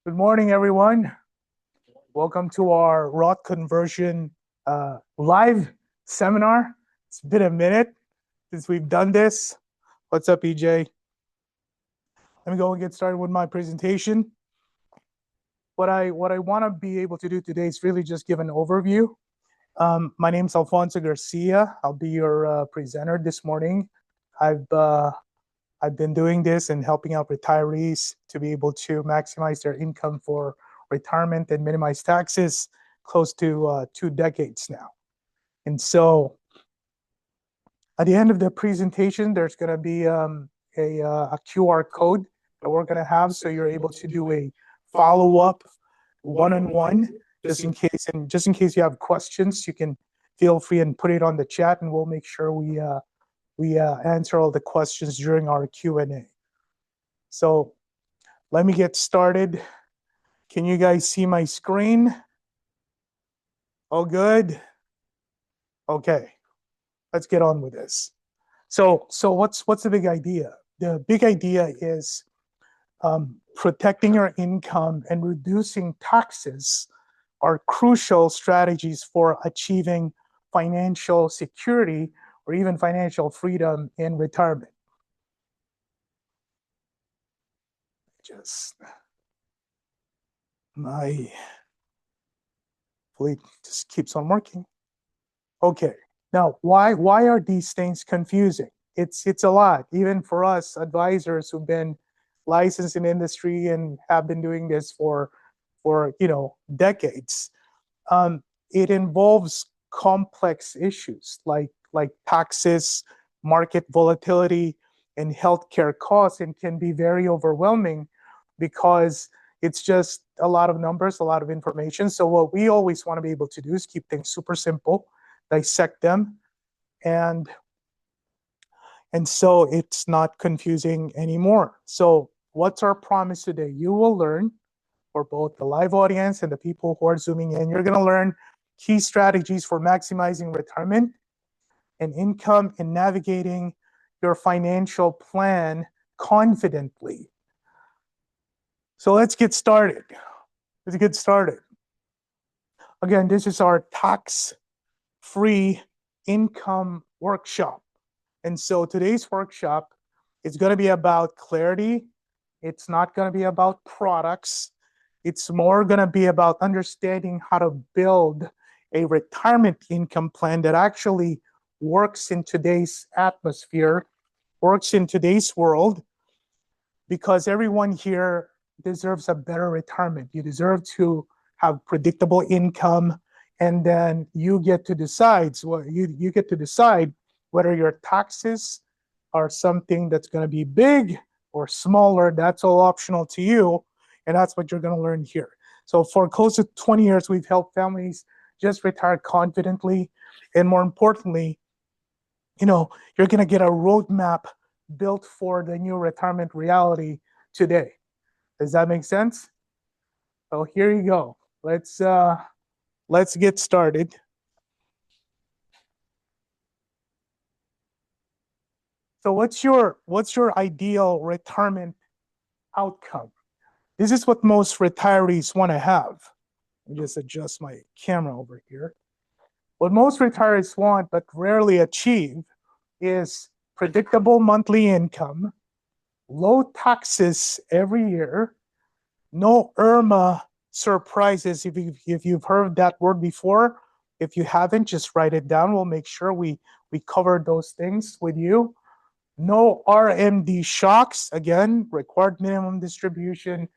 Good morning, everyone. Welcome to our ROT conversion live seminar. It's been a minute since we've done this. What's up, EJ? Let me go and get started with my presentation. What I want to be able to do today is really just give an overview. My name is Alfonso Garcia. I'll be your presenter this morning. I've been doing this and helping out retirees to be able to maximize their income for retirement and minimize taxes close to 2 decades now. And so at the end of the presentation, there's going to be a QR code that we're going to have, so you're able to do a follow-up one-on-one just in case. And just in case you have questions, you can feel free and put it on the chat, and we'll make sure we answer all the questions during our Q&A. So let me get started. Can you guys see my screen? All good? Okay, let's get on with this. So what's the big idea? The big idea is protecting your income and reducing taxes are crucial strategies for achieving financial security or even financial freedom in retirement. Hopefully it just keeps on working. Okay, now why are these things confusing? It's a lot, even for us advisors who've been licensed in industry and have been doing this for decades. It involves complex issues like taxes, market volatility, and healthcare costs, and can be very overwhelming because it's just a lot of numbers, a lot of information. So what we always want to be able to do is keep things super simple, dissect them, and so it's not confusing anymore. So what's our promise today? You will learn, for both the live audience and the people who are zooming in, you're going to learn key strategies for maximizing retirement and income and navigating your financial plan confidently. So let's get started. Again, this is our tax-free income workshop. And so today's workshop is going to be about clarity. It's not going to be about products. It's more going to be about understanding how to build a retirement income plan that actually works in today's atmosphere, works in today's world, because everyone here deserves a better retirement. You deserve to have predictable income, and then you get to decide. So you get to decide whether your taxes are something that's going to be big or smaller. That's all optional to you, and that's what you're going to learn here. So for close to 20 years, we've helped families just retire confidently, and more importantly, you're going to get a roadmap built for the new retirement reality today. Does that make sense? So here you go. Let's get started. So what's your ideal retirement outcome? This is what most retirees want to have. Let me just adjust my camera over here. What most retirees want but rarely achieve is predictable monthly income, low taxes every year, no IRMA surprises. If you've heard that word before, if you haven't, just write it down. We'll make sure we cover those things with you. No RMD shocks, again, required minimum distribution,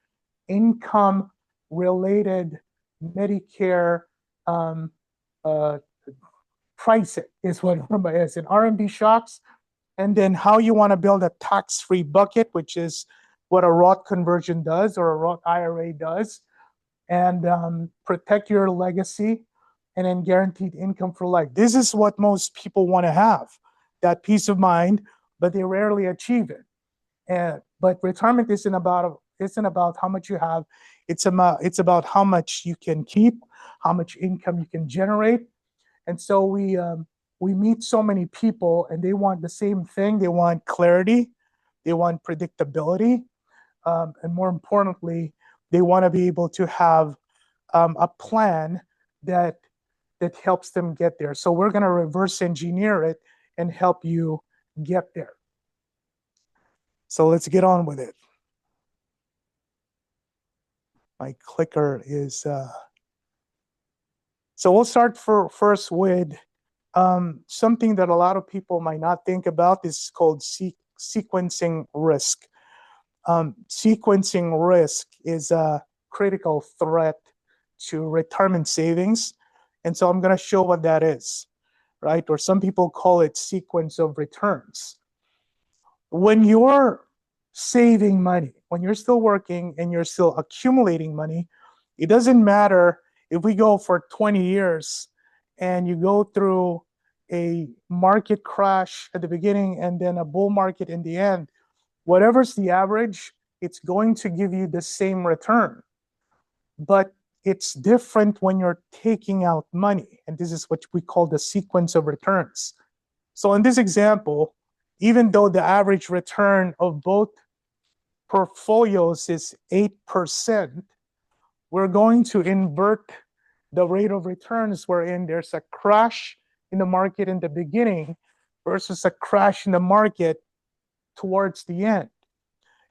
income-related Medicare pricing is what IRMA is. And RMD shocks, and then how you want to build a tax-free bucket, which is what a Roth conversion does or a Roth IRA does, and protect your legacy, and then guaranteed income for life. This is what most people want to have, that peace of mind, but they rarely achieve it. But retirement isn't about how much you have. It's about how much you can keep, how much income you can generate. And so we meet so many people, and they want the same thing. They want clarity, they want predictability, and more importantly, they want to be able to have a plan that helps them get there. So we're going to reverse engineer it and help you get there. So let's get on with it. My clicker is, so we'll start first with something that a lot of people might not think about. This is called sequencing risk. Sequencing risk is a critical threat to retirement savings. And so I'm going to show what that is, right? Or some people call it sequence of returns. When you're saving money, when you're still working and you're still accumulating money, it doesn't matter if we go for 20 years and you go through a market crash at the beginning and then a bull market in the end, whatever's the average, it's going to give you the same return. But it's different when you're taking out money. And this is what we call the sequence of returns. So in this example, even though the average return of both portfolios is 8%, we're going to invert the rate of returns wherein there's a crash in the market in the beginning versus a crash in the market towards the end.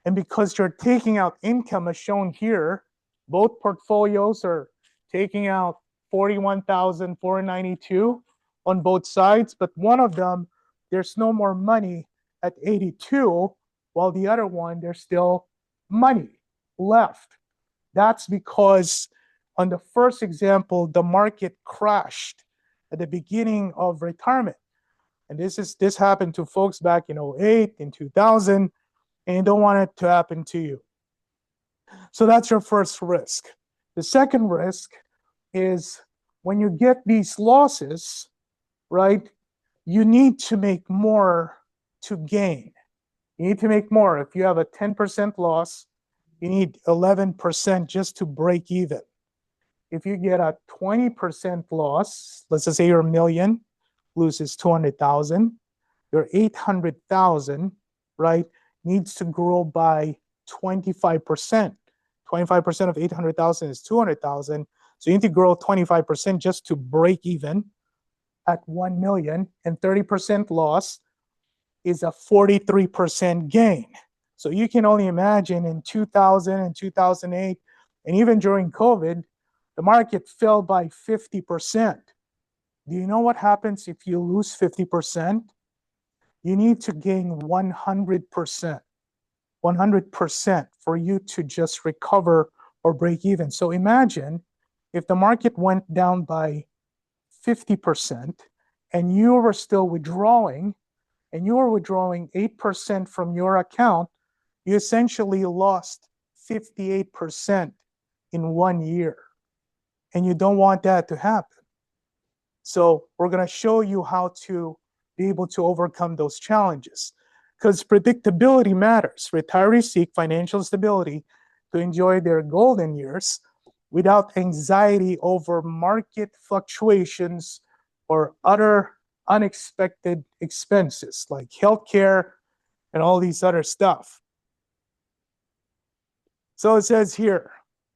And because you're taking out income as shown here, both portfolios are taking out $41,492 on both sides, but one of them, there's no more money at 82, while the other one, there's still money left. That's because on the first example, the market crashed at the beginning of retirement. And this happened to folks back in 08, in 2000, and you don't want it to happen to you. So that's your first risk. The second risk is when you get these losses, right, you need to make more to gain. You need to make more. If you have a 10% loss, you need 11% just to break even. If you get a 20% loss, let's just say your million loses 200,000, your 800,000, right, needs to grow by 25%. 25% of 800,000 is 200,000. So you need to grow 25% just to break even at 1 million, and 30% loss is a 43% gain. So you can only imagine in 2000 and 2008, and even during COVID, the market fell by 50%. Do you know what happens if you lose 50%? You need to gain 100%. 100% for you to just recover or break even. So imagine if the market went down by 50% and you were still withdrawing, and you were withdrawing 8% from your account, you essentially lost 58% in 1 year. And you don't want that to happen. So we're going to show you how to be able to overcome those challenges. Because predictability matters. Retirees seek financial stability to enjoy their golden years without anxiety over market fluctuations or other unexpected expenses like healthcare and all these other stuff. So it says here,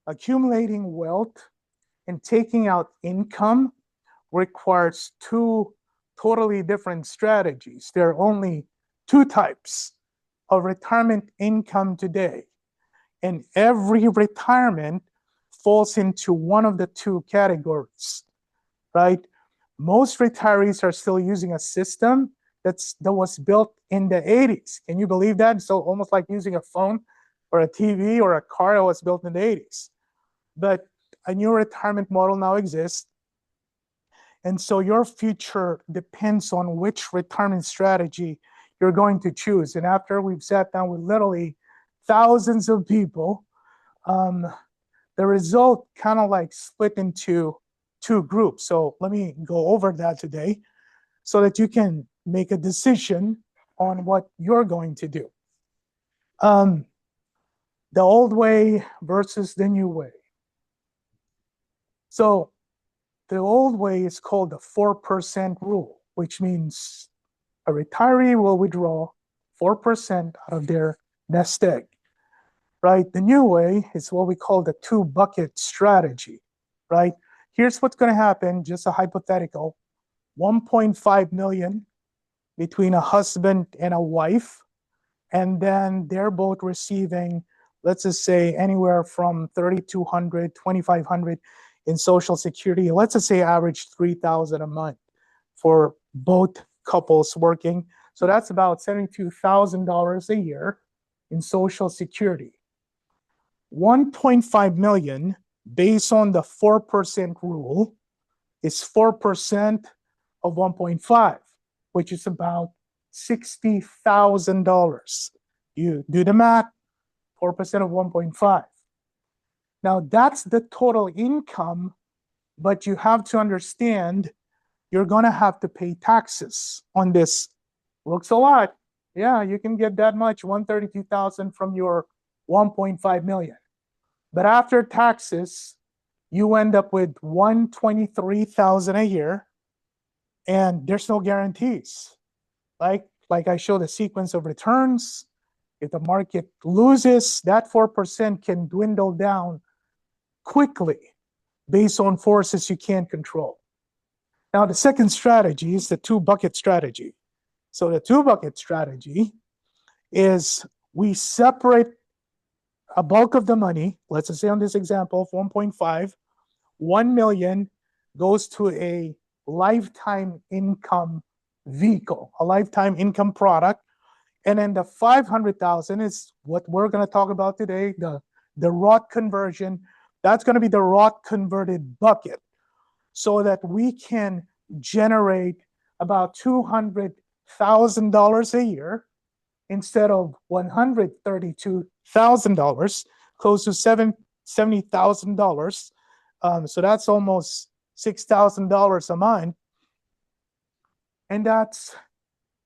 accumulating wealth and taking out income requires two totally different strategies. There are only two types of retirement income today. And every retirement falls into one of the two categories, right? Most retirees are still using a system that was built in the 80s. Can you believe that? So almost like using a phone or a TV or a car that was built in the 80s. But a new retirement model now exists. And so your future depends on which retirement strategy you're going to choose. And after we've sat down with literally thousands of people, the result kind of like split into two groups. So let me go over that today so that you can make a decision on what you're going to do. The old way versus the new way. So the old way is called the 4% rule, which means a retiree will withdraw 4% out of their nest egg. right? The new way is what we call the two bucket strategy, right? Here's what's going to happen, just a hypothetical. 1.5 million between a husband and a wife, and then they're both receiving, let's just say, anywhere from 3,200, 2,500 in Social Security. Let's just say average 3,000 a month for both couples working. So that's about $72,000 a year in Social Security. 1.5 million, based on the 4% rule, is 4% of 1.5, which is about $60,000. You do the math, 4% of 1.5. Now that's the total income, but you have to understand you're going to have to pay taxes on this. Looks a lot. Yeah, you can get that much, 132,000 from your 1.5 million. But after taxes, you end up with 123,000 a year, and there's no guarantees. Like I showed the sequence of returns. If the market loses, that 4% can dwindle down quickly based on forces you can't control. Now, the second strategy is the two bucket strategy. So the two bucket strategy is we separate a bulk of the money. Let's just say on this example of 1.5, 1 million goes to a lifetime income vehicle, a lifetime income product. And then the 500,000 is what we're going to talk about today, the ROT conversion. That's going to be the ROT converted bucket, so that we can generate about $200,000 a year instead of $132,000, close to $70,000. So that's almost $6,000 a month. And that's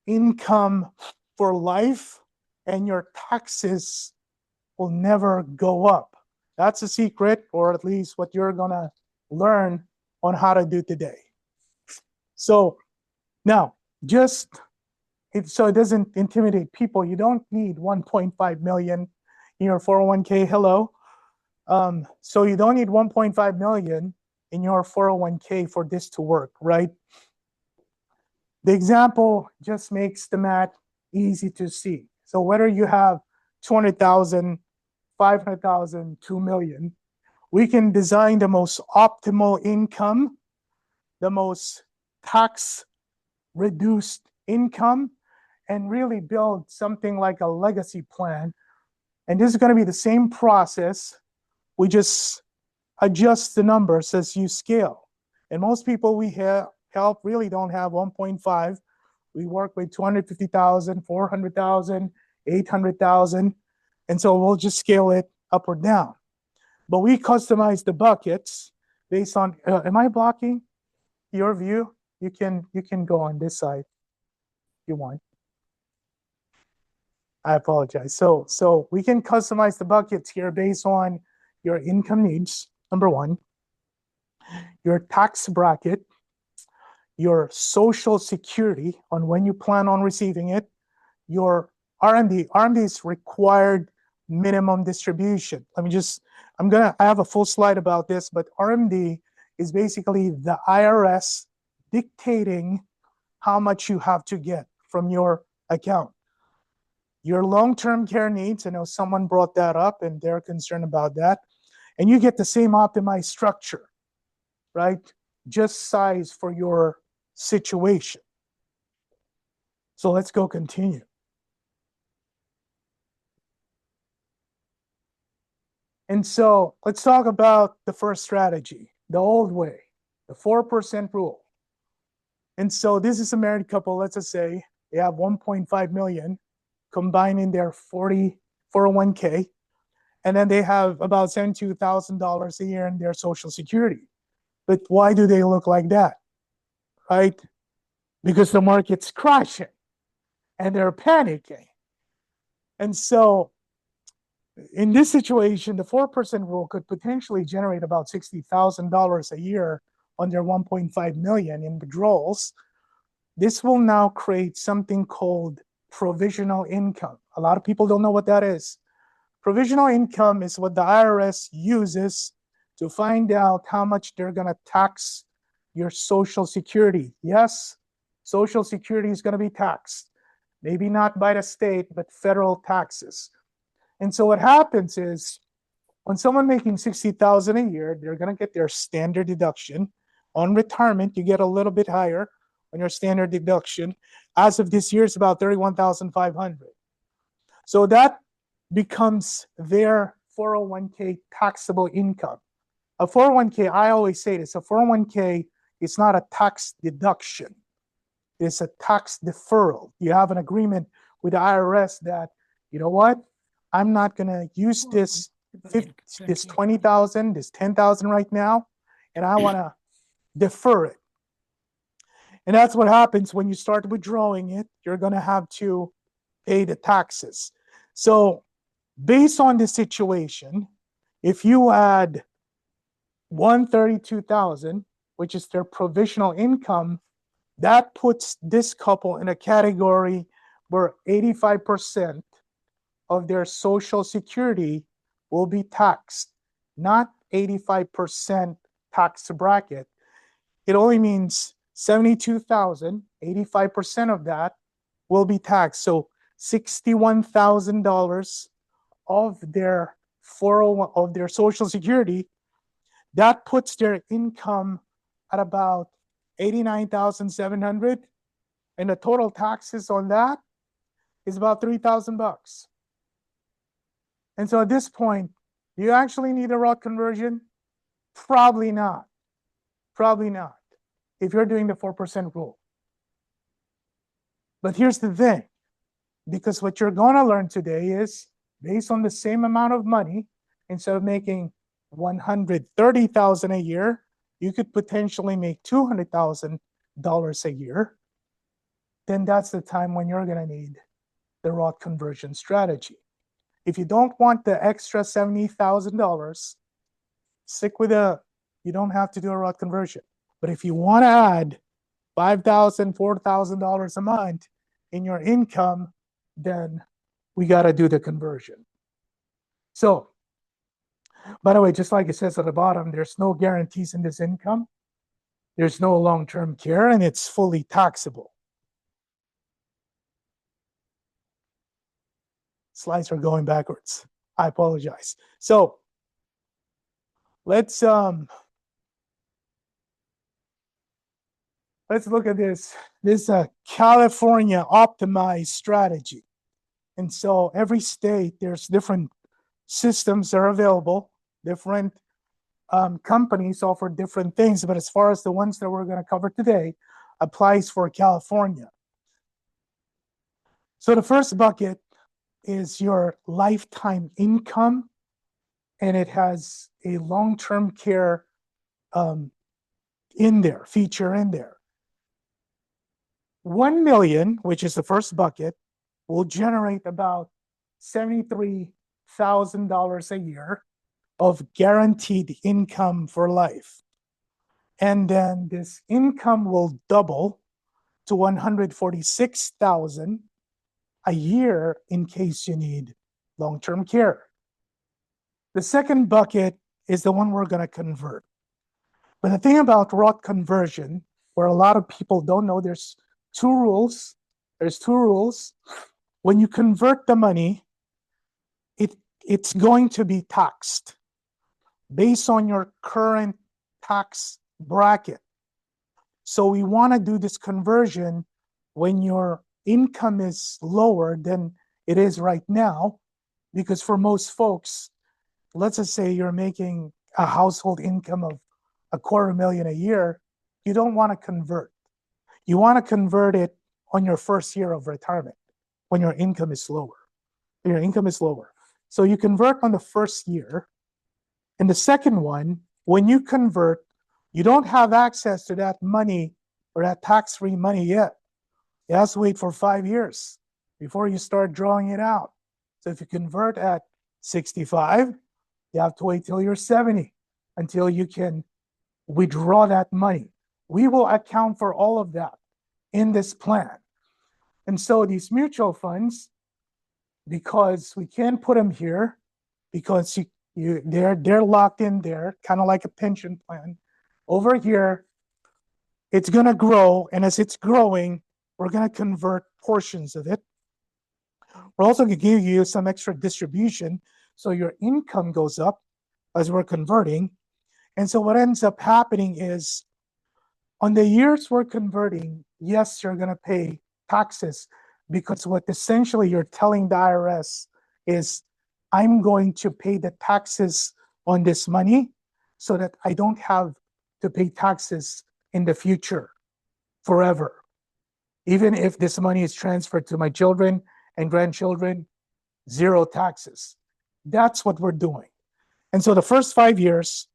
income for life, and your taxes will never go up. That's a secret, or at least what you're going to learn on how to do today. So now, so it doesn't intimidate people, you don't need 1.5 million in your 401k. Hello. So you don't need 1.5 million in your 401k for this to work, right? The example just makes the math easy to see. So whether you have 200,000, 500,000, 2 million, we can design the most optimal income, the most tax reduced income, and really build something like a legacy plan. And this is going to be the same process. We just adjust the numbers as you scale. And most people we help really don't have 1.5. We work with 250,000, 400,000, 800,000. And so we'll just scale it up or down. But we customize the buckets based on, am I blocking your view? You can go on this side if you want. I apologize. So we can customize the buckets here based on your income needs, number one, your tax bracket, your Social Security on when you plan on receiving it, your RMD. RMD is required minimum distribution. I have a full slide about this, but RMD is basically the IRS dictating how much you have to get from your account. Your long-term care needs, I know someone brought that up and they're concerned about that. And you get the same optimized structure, right? Just size for your situation. So let's go continue. And so let's talk about the first strategy, the old way, the 4% rule. And so this is a married couple. Let's just say they have 1.5 million combined in their 401k. And then they have about $72,000 a year in their Social Security. But why do they look like that? Right? Because the market's crashing and they're panicking. And so in this situation, the 4% rule could potentially generate about $60,000 a year on their 1.5 million in withdrawals. This will now create something called provisional income. A lot of people don't know what that is. Provisional income is what the IRS uses to find out how much they're going to tax your Social Security. Yes, Social Security is going to be taxed. Maybe not by the state, but federal taxes. And so what happens is when someone making $60,000 a year, they're going to get their standard deduction. On retirement, you get a little bit higher on your standard deduction. As of this year, it's about $31,500. So that becomes their 401k taxable income. A 401k, I always say this, a 401k is not a tax deduction. It's a tax deferral. You have an agreement with the IRS that, you know what, I'm not going to use this 20,000, this 10,000 right now, and I want to defer it. And that's what happens when you start withdrawing it. You're going to have to pay the taxes. So based on the situation, if you add 132,000, which is their provisional income, that puts this couple in a category where 85% of their Social Security will be taxed, not 85% tax bracket. It only means 72,000, 85% of that will be taxed. So $61,000 of their 401 of their Social Security, that puts their income at about 89,700, and the total taxes on that is about $3,000. And so at this point, do you actually need a Roth conversion? Probably not. Probably not, if you're doing the 4% rule. But here's the thing, because what you're going to learn today is based on the same amount of money, instead of making $130,000 a year, you could potentially make $200,000 a year. Then that's the time when you're going to need the Roth conversion strategy. If you don't want the extra $70,000, stick with you don't have to do a Roth conversion. But if you want to add $5,000, $4,000 a month in your income, then we got to do the conversion. So, by the way, just like it says at the bottom, there's no guarantees in this income. There's no long-term care, and it's fully taxable. Slides are going backwards. I apologize. So let's look at this. This is a California optimized strategy. And so every state, there's different systems that are available. Different companies offer different things, but as far as the ones that we're going to cover today, applies for California. So the first bucket is your lifetime income, and it has a long-term care feature in there. 1 million, which is the first bucket, will generate about $73,000 a year of guaranteed income for life. And then this income will double to $146,000 a year in case you need long-term care. The second bucket is the one we're going to convert. But the thing about Roth conversion, where a lot of people don't know, there's two rules. There's two rules. When you convert the money, it's going to be taxed based on your current tax bracket. So we want to do this conversion when your income is lower than it is right now, because for most folks, let's just say you're making a household income of $250,000 a year, you don't want to convert. You want to convert it on your first year of retirement when your income is lower. Your income is lower. So you convert on the first year. And the second one, when you convert, you don't have access to that money or that tax-free money yet. You have to wait for 5 years before you start drawing it out. So if you convert at 65, you have to wait till you're 70 until you can withdraw that money. We will account for all of that in this plan. And so these mutual funds, because we can't put them here, because they're locked in there, kind of like a pension plan. Over here, it's going to grow, and as it's growing, we're going to convert portions of it. We're also going to give you some extra distribution, so your income goes up as we're converting. And so what ends up happening is, on the years we're converting, yes, you're going to pay taxes, because what essentially you're telling the IRS is, I'm going to pay the taxes on this money so that I don't have to pay taxes in the future forever. Even if this money is transferred to my children and grandchildren, zero taxes. That's what we're doing. And so the first 5 years,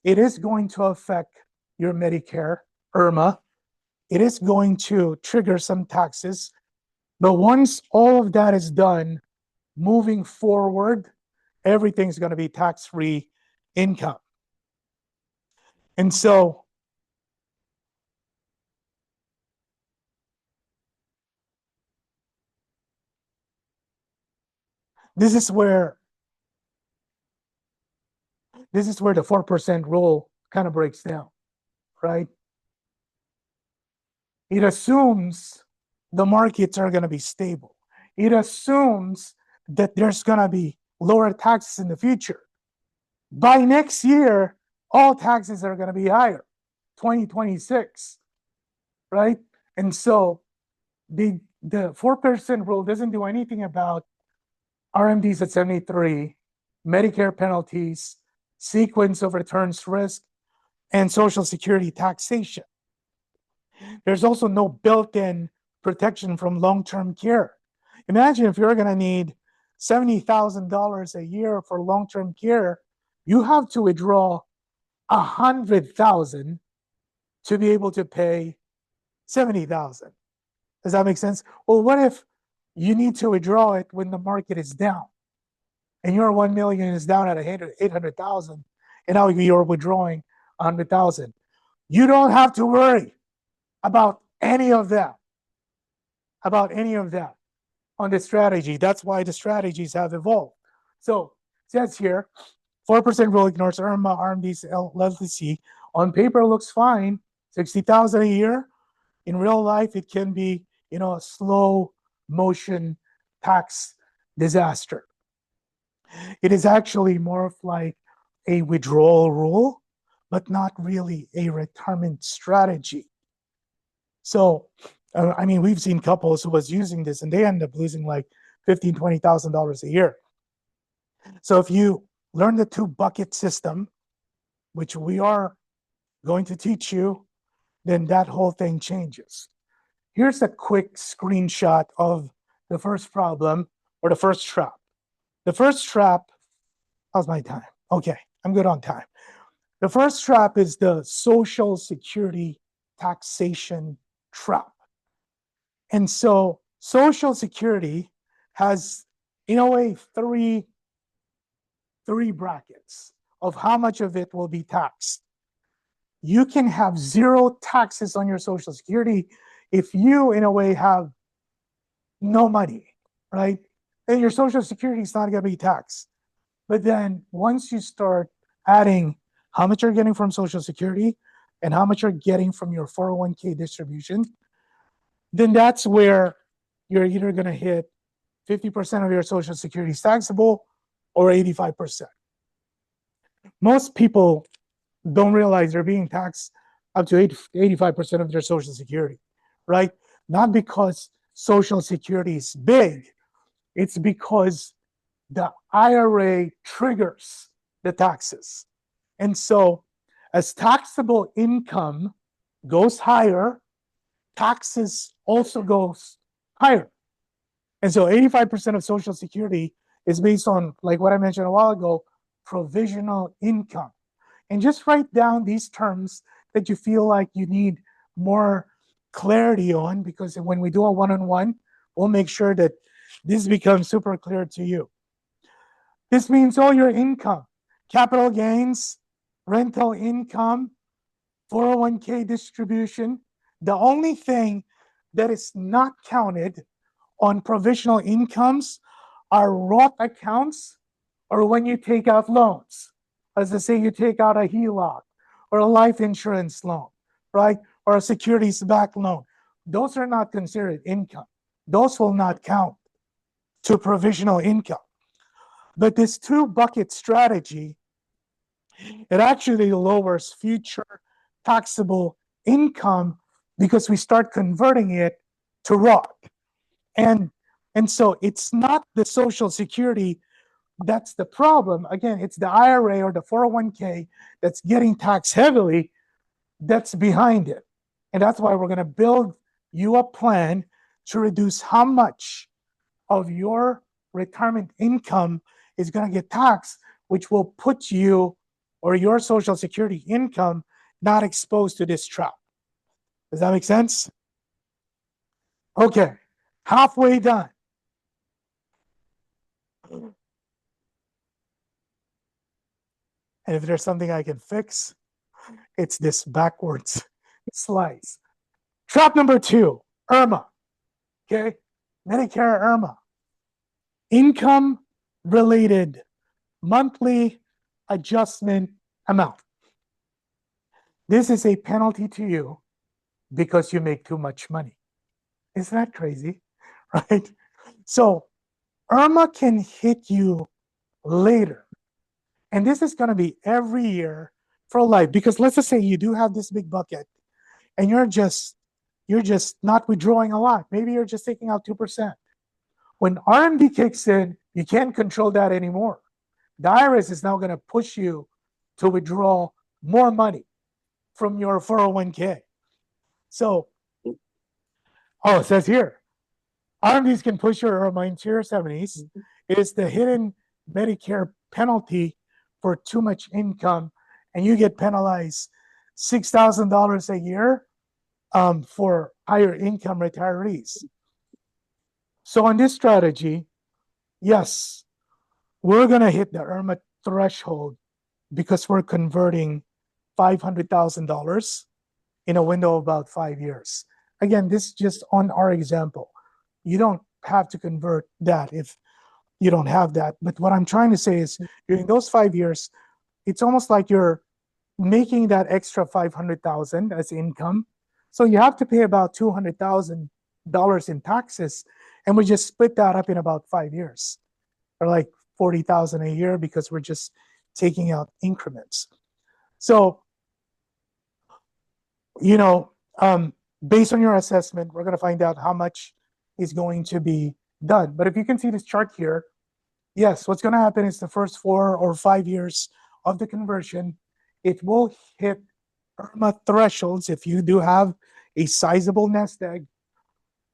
it is going to affect your Medicare, IRMA. It is going to trigger some taxes. But once all of that is done, moving forward, everything's going to be tax-free income. And so this is where the 4% rule kind of breaks down, right? It assumes the markets are going to be stable. It assumes that there's going to be lower taxes in the future. By next year, all taxes are going to be higher, 2026, right? And so the 4% rule doesn't do anything about RMDs at 73, Medicare penalties, sequence of returns risk, and Social Security taxation. There's also no built-in protection from long-term care. Imagine if you're going to need $70,000 a year for long-term care, you have to withdraw $100,000 to be able to pay $70,000. Does that make sense? Well, what if you need to withdraw it when the market is down, and your 1 million is down at 800,000, and now you're withdrawing 100,000? You don't have to worry about any of that on the strategy. That's why the strategies have evolved. So it says here, 4% rule ignores IRMA, RMDs, LTC. On paper, looks fine, 60,000 a year. In real life, it can be, a slow motion tax disaster. It is actually more of like a withdrawal rule, but not really a retirement strategy. So, we've seen couples who was using this and they end up losing like $15,000, $20,000 a year. So if you learn the 2-bucket system, which we are going to teach you, then that whole thing changes. Here's a quick screenshot of the first problem, or the first trap. The first trap, how's my time? Okay, I'm good on time. The first trap is the Social Security taxation trap. And so Social Security has, in a way, three brackets of how much of it will be taxed. You can have zero taxes on your Social Security if you, in a way, have no money, right? Then your Social Security is not going to be taxed. But then once you start adding how much you're getting from Social Security and how much you're getting from your 401k distribution, then that's where you're either going to hit 50% of your Social Security is taxable or 85%. Most people don't realize they're being taxed up to 85% of their Social Security, right? Not because Social Security is big, it's because the IRA triggers the taxes. And so as taxable income goes higher, taxes also goes higher. And so 85% of Social Security is based on, like what I mentioned a while ago, provisional income. And just write down these terms that you feel like you need more clarity on, because when we do a one-on-one, we'll make sure that this becomes super clear to you. This means all your income, capital gains, rental income, 401k distribution. The only thing that is not counted on provisional incomes are Roth accounts or when you take out loans, as I say, you take out a HELOC or a life insurance loan, right? Or a securities-backed loan. Those are not considered income. Those will not count to provisional income. But this two-bucket strategy, it actually lowers future taxable income because we start converting it to Roth. And so it's not the Social Security that's the problem. Again, it's the IRA or the 401k that's getting taxed heavily that's behind it. And that's why we're going to build you a plan to reduce how much of your retirement income is going to get taxed, which will put you or your Social Security income not exposed to this trap. Does that make sense? Okay, halfway done. And if there's something I can fix, it's this backwards slides. Trap number 2, IRMA. Okay, Medicare IRMA. Income related monthly adjustment amount. This is a penalty to you because you make too much money. Isn't that crazy? Right? So IRMA can hit you later. And this is going to be every year for life. Because let's just say you do have this big bucket and you're just not withdrawing a lot. Maybe you're just taking out 2%. When RMD kicks in, you can't control that anymore. The IRS is now going to push you to withdraw more money from your 401k. So, it says here, RMDs can push your IRMA into your 70s. It is the hidden Medicare penalty for too much income, and you get penalized $6,000 a year for higher income retirees. So on this strategy, yes, we're going to hit the IRMA threshold because we're converting $500,000 in a window of about 5 years. Again, this is just on our example. You don't have to convert that if you don't have that. But what I'm trying to say is during those 5 years, it's almost like you're making that extra $500,000 as income. So you have to pay about $200,000 in taxes. And we just split that up in about 5 years, or like $40,000 a year because we're just taking out increments. So, based on your assessment, we're going to find out how much is going to be done. But if you can see this chart here, yes, what's going to happen is the first 4 or 5 years of the conversion, it will hit IRMA thresholds if you do have a sizable nest egg,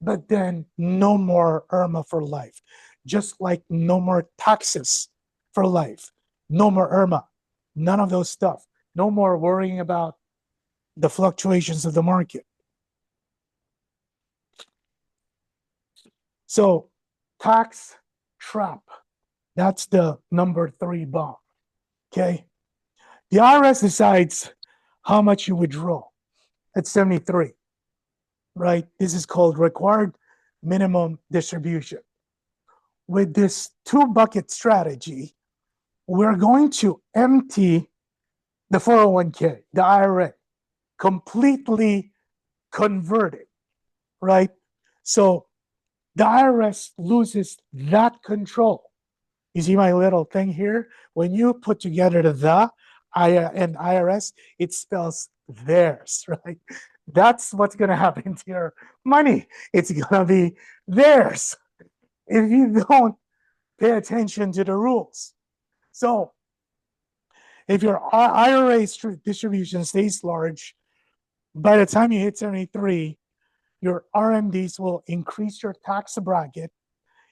but then no more IRMA for life. Just like no more taxes for life, no more IRMA, none of those stuff. No more worrying about the fluctuations of the market. So tax trap, that's the number 3 bomb, okay? The IRS decides how much you withdraw at 73, right? This is called required minimum distribution. With this 2-bucket strategy, we're going to empty the 401k, the IRA, completely converted, right? So the IRS loses that control. You see my little thing here? When you put together the and IRS, it spells theirs, right? That's what's going to happen to your money. It's going to be theirs if you don't pay attention to the rules. So if your IRA distribution stays large, by the time you hit 73, your RMDs will increase your tax bracket.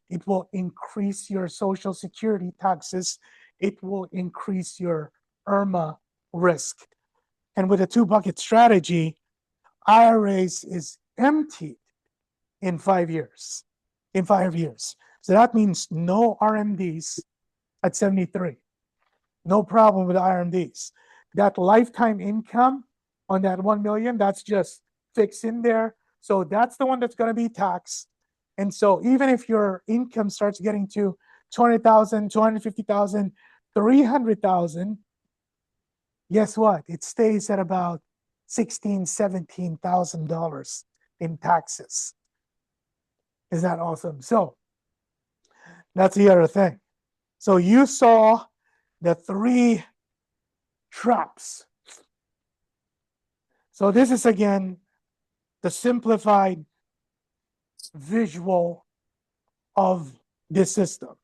It will increase your Social Security taxes. It will increase your IRMA risk. And with a 2-bucket strategy, IRAs is emptied in 5 years. So that means no RMDs at 73. No problem with RMDs. That lifetime income on that 1 million, that's just fixed in there. So that's the one that's going to be taxed. And so even if your income starts getting to 200,000, 250,000, 300,000, guess what? It stays at about $16,000, $17,000 in taxes. Is that awesome? So that's the other thing. So you saw the three traps. So this is again the simplified visual of this system.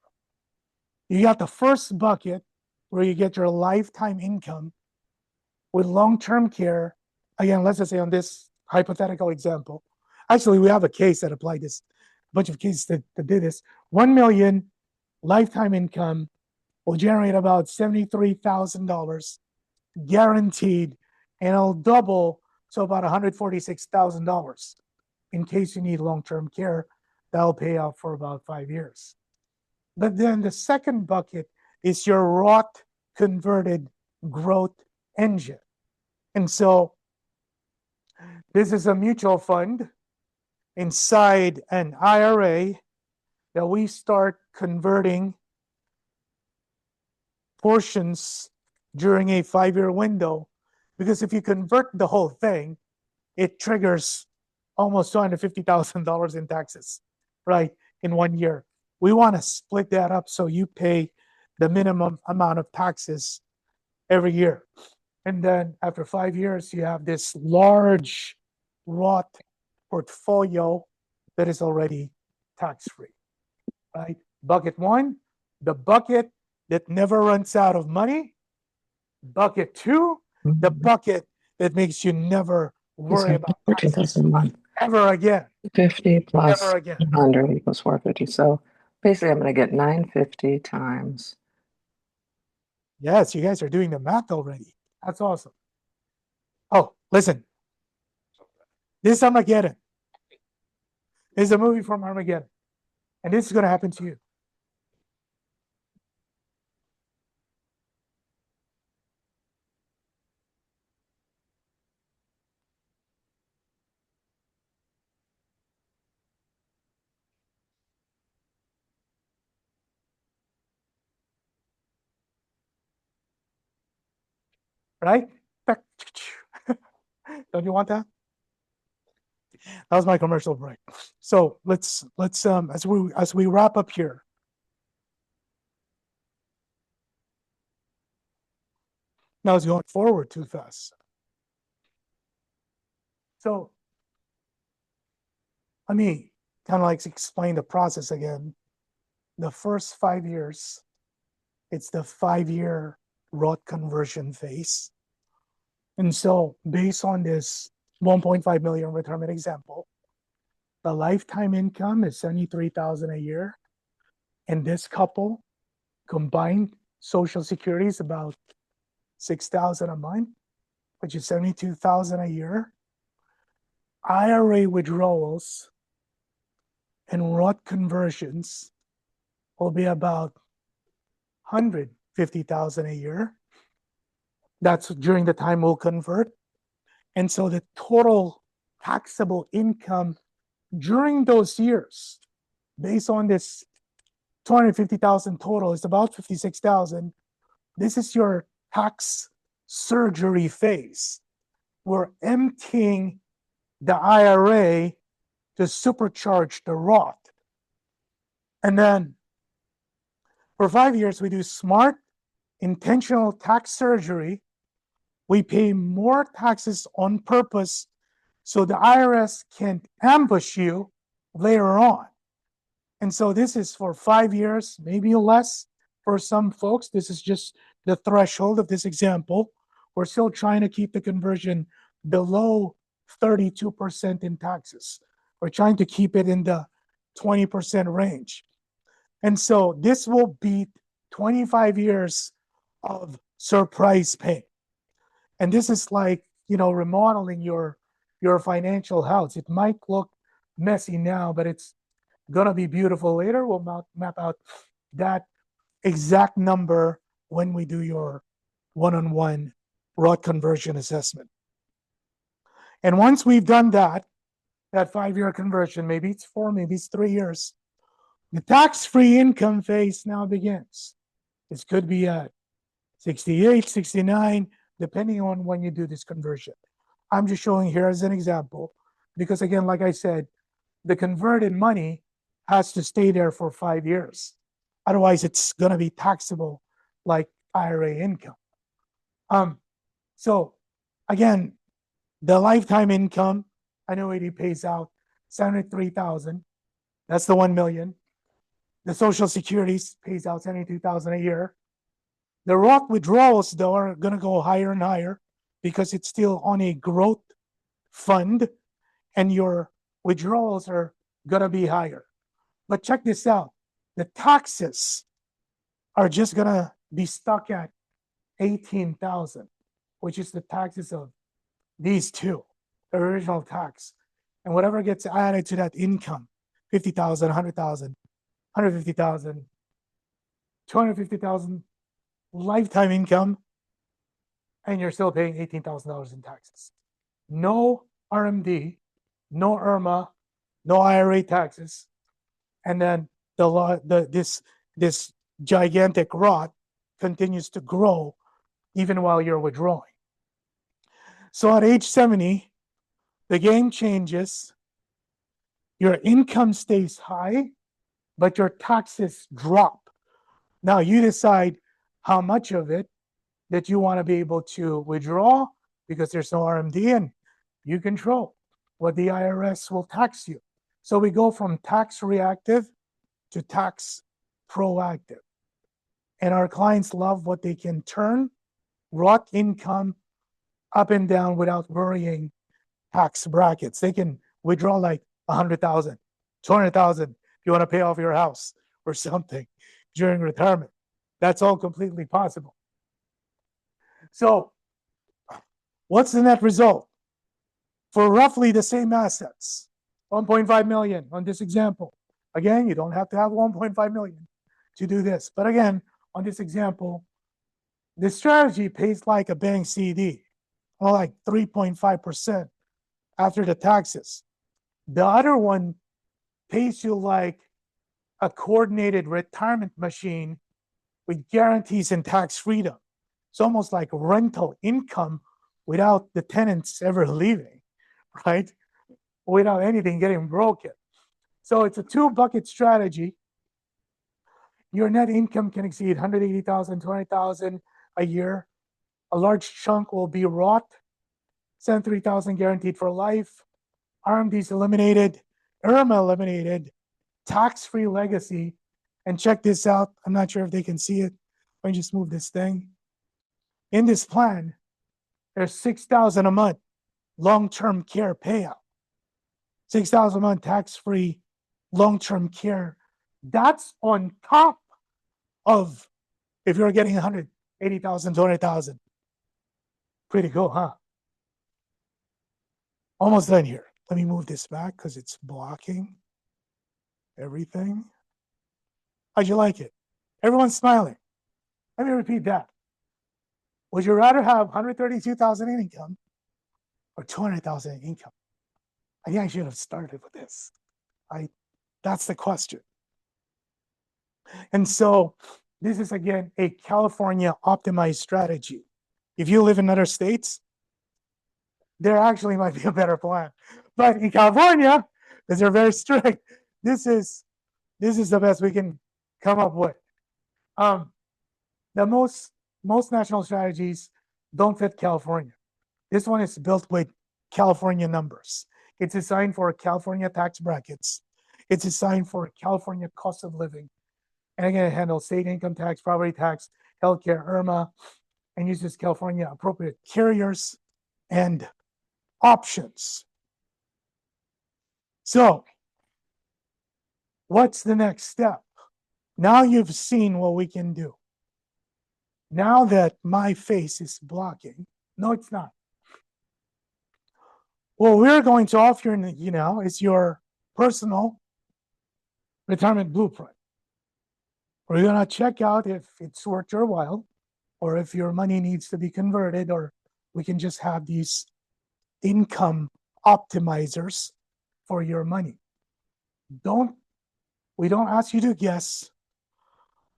You got the first bucket where you get your lifetime income with long-term care. Again, let's just say on this hypothetical example, actually we have a case that applied this, a bunch of cases that did this. 1 million lifetime income will generate about $73,000 guaranteed, and it'll double to about $146,000 in case you need long-term care. That'll pay out for about 5 years. But then the second bucket is your Roth converted growth engine. And so this is a mutual fund inside an IRA that we start converting portions during a 5-year window, because if you convert the whole thing, it triggers almost $250,000 in taxes, right, in 1 year. We want to split that up so you pay the minimum amount of taxes every year. And then after 5 years, you have this large Roth portfolio that is already tax-free, right? Bucket one, the bucket that never runs out of money. Bucket two, the bucket that makes you never worry about taxes $14,000 a month. ever again. 50 plus Never again. 100 equals 450. So basically, I'm going to get 950 times. Yes, you guys are doing the math already. That's awesome. Oh, listen. This is Armageddon. This is a movie from Armageddon. And this is going to happen to you. Right? Don't you want that? That was my commercial break. So let's as we wrap up here. Now it's going forward too fast. So let me kind of like explain the process again. The first 5 years, it's the 5-year Roth conversion phase. And so based on this 1.5 million retirement example, the lifetime income is 73,000 a year. And this couple combined Social Security is about 6,000 a month, which is 72,000 a year. IRA withdrawals and Roth conversions will be about 150,000 a year. That's during the time we'll convert. And so the total taxable income during those years, based on this 250,000 total, is about 56,000. This is your tax surgery phase. We're emptying the IRA to supercharge the Roth. And then for 5 years, we do smart, intentional tax surgery. We pay more taxes on purpose so the IRS can't ambush you later on. And so this is for 5 years, maybe less for some folks. This is just the threshold of this example. We're still trying to keep the conversion below 32% in taxes. We're trying to keep it in the 20% range. And so this will beat 25 years of surprise pay. And this is like, remodeling your financial house. It might look messy now, but it's going to be beautiful later. We'll map out that exact number when we do your one-on-one Roth conversion assessment. And once we've done that 5-year conversion, maybe it's 4, maybe it's 3 years, The tax-free income phase now begins. This could be at 68, 69, depending on when you do this conversion. I'm just showing here as an example, because again, like I said, the converted money has to stay there for 5 years. Otherwise, it's going to be taxable like IRA income. So again, the lifetime income annuity pays out 73,000. That's the 1 million. The Social Security pays out 72,000 a year. The Roth withdrawals, though, are going to go higher and higher because it's still on a growth fund, and your withdrawals are going to be higher. But check this out. The taxes are just going to be stuck at 18,000, which is the taxes of these two, the original tax. And whatever gets added to that income, 50,000, 100,000, 150,000, 250,000 lifetime income, and you're still paying $18,000 in taxes. No RMD, no IRMA, no IRA taxes, and then this gigantic Roth continues to grow even while you're withdrawing. So at age 70, the game changes. Your income stays high, but your taxes drop. Now you decide how much of it that you want to be able to withdraw because there's no RMD, and you control what the IRS will tax you. So we go from tax reactive to tax proactive. And our clients love what they can turn Roth income up and down without worrying tax brackets. They can withdraw like 100,000, 200,000 if you want to pay off your house or something during retirement. That's all completely possible. So what's the net result? For roughly the same assets, 1.5 million on this example. Again, you don't have to have 1.5 million to do this. But again, on this example, this strategy pays like a bank CD, or like 3.5% after the taxes. The other one pays you like a coordinated retirement machine with guarantees and tax freedom. It's almost like rental income without the tenants ever leaving, right? Without anything getting broken. So it's a two-bucket strategy. Your net income can exceed 180,000, 200,000 a year. A large chunk will be Roth, 73,000 guaranteed for life. RMDs eliminated, IRMA eliminated, tax-free legacy. And check this out. I'm not sure if they can see it. Let me just move this thing. In this plan, there's 6,000 a month long-term care payout. 6,000 a month tax-free long-term care. That's on top of if you're getting 180,000, 200,000. Pretty cool, huh? Almost done here. Let me move this back because it's blocking everything. How'd you like it? Everyone's smiling. Let me repeat that. Would you rather have 132,000 in income or 200,000 in income? I think I should have started with this. That's the question. And so this is, again, a California optimized strategy. If you live in other states, there actually might be a better plan. But in California, because they're very strict, this is the best we can come up with. The most national strategies don't fit California. This one is built with California numbers. It's designed for California tax brackets. It's designed for California cost of living. And again, it handles state income tax, property tax, healthcare, IRMA, and uses California appropriate carriers and options. So what's the next step? Now you've seen what we can do. Now that my face is blocking, no, it's not. What we're going to offer you now is your personal retirement blueprint. We're going to check out if it's worth your while, or if your money needs to be converted, or we can just have these income optimizers for your money. Don't We don't ask you to guess.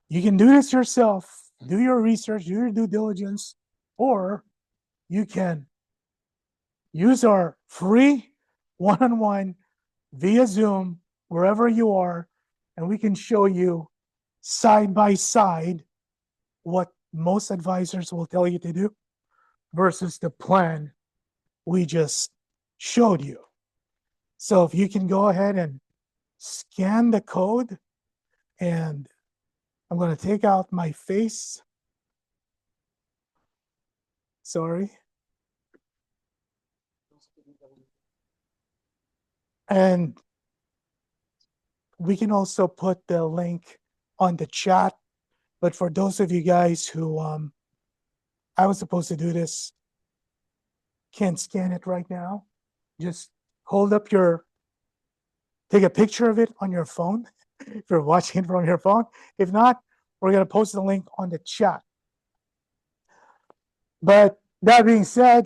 You can do this yourself, do your research, do your due diligence, or you can use our free one-on-one via Zoom, wherever you are, and we can show you side by side what most advisors will tell you to do versus the plan we just showed you. So if you can go ahead and scan the code, and I'm going to take out my face. Sorry. And we can also put the link on the chat. But for those of you guys who, I was supposed to do this, can't scan it right now, just hold up take a picture of it on your phone if you're watching it from your phone. If not, we're going to post the link on the chat. But that being said,